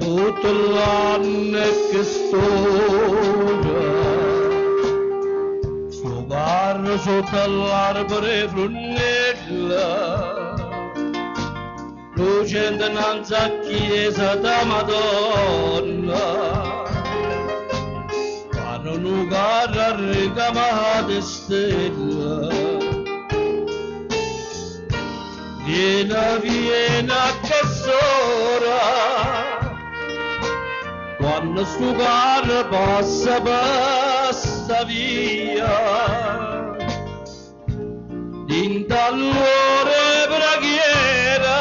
Tutto l'anno che storia, suo barro sotto l'arbore frunella, lucente innanzi a chiesa da Madonna, quando un carro ricamate stella, viena che s'ora, quando sto carro passa via, d'intallore preghiera,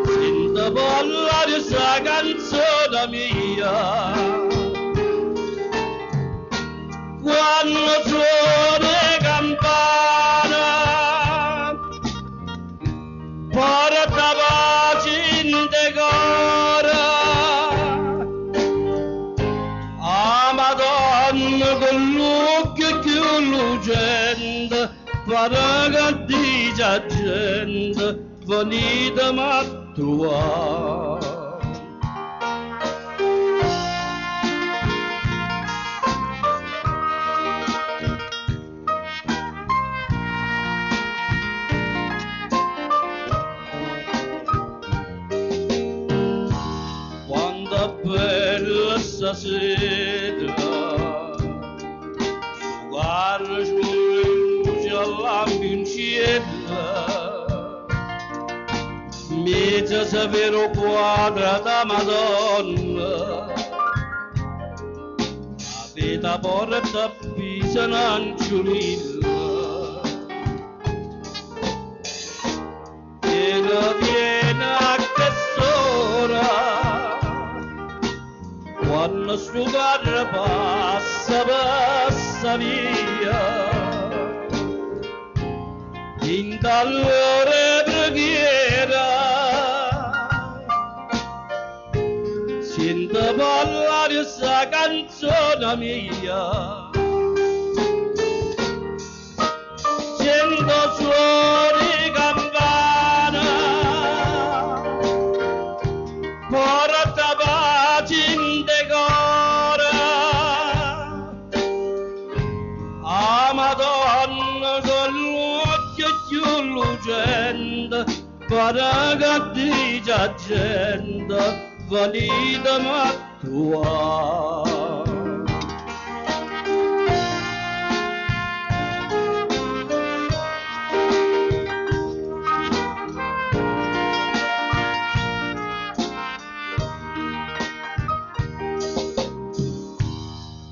sento parlare sta canzone mia, quando suona campana, porta pace in decora, con l'occhio più lucente, pare che dice gente, venitemi a trovare. Quanto è bella stasera, guarda sulle luci all'ambincietta, mezza severo quadra da Madonna, la vita porta pisa n'anciolilla, viene a che s'ora, quando sto carro passa via, in tallore preghiera, sento parlare sta canzone mia, sento suoni campana, porta pace in decora, Madonna con l'occhio più lucente, pare che dice gente, venitemi a trovare.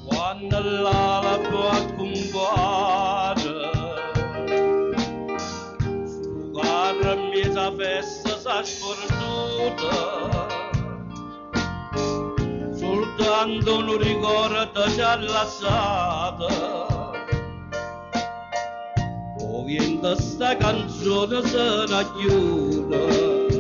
Quando l'alba compare, su carro mezza festa s'ha sfortuta, soltanto un ricordo ci ha lasciato, ovviamente sta canzone se ne chiude.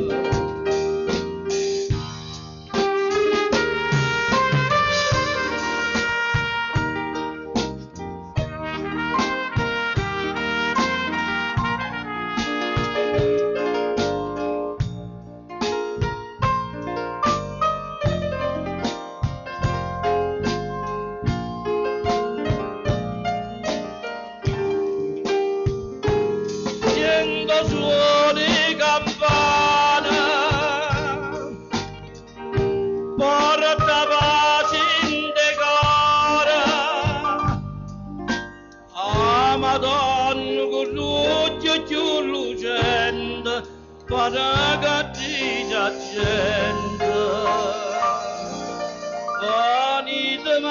Suoni campana, porta pace in decora, Madonna con l'occhio più lucente, pare che dice gente, venitemi a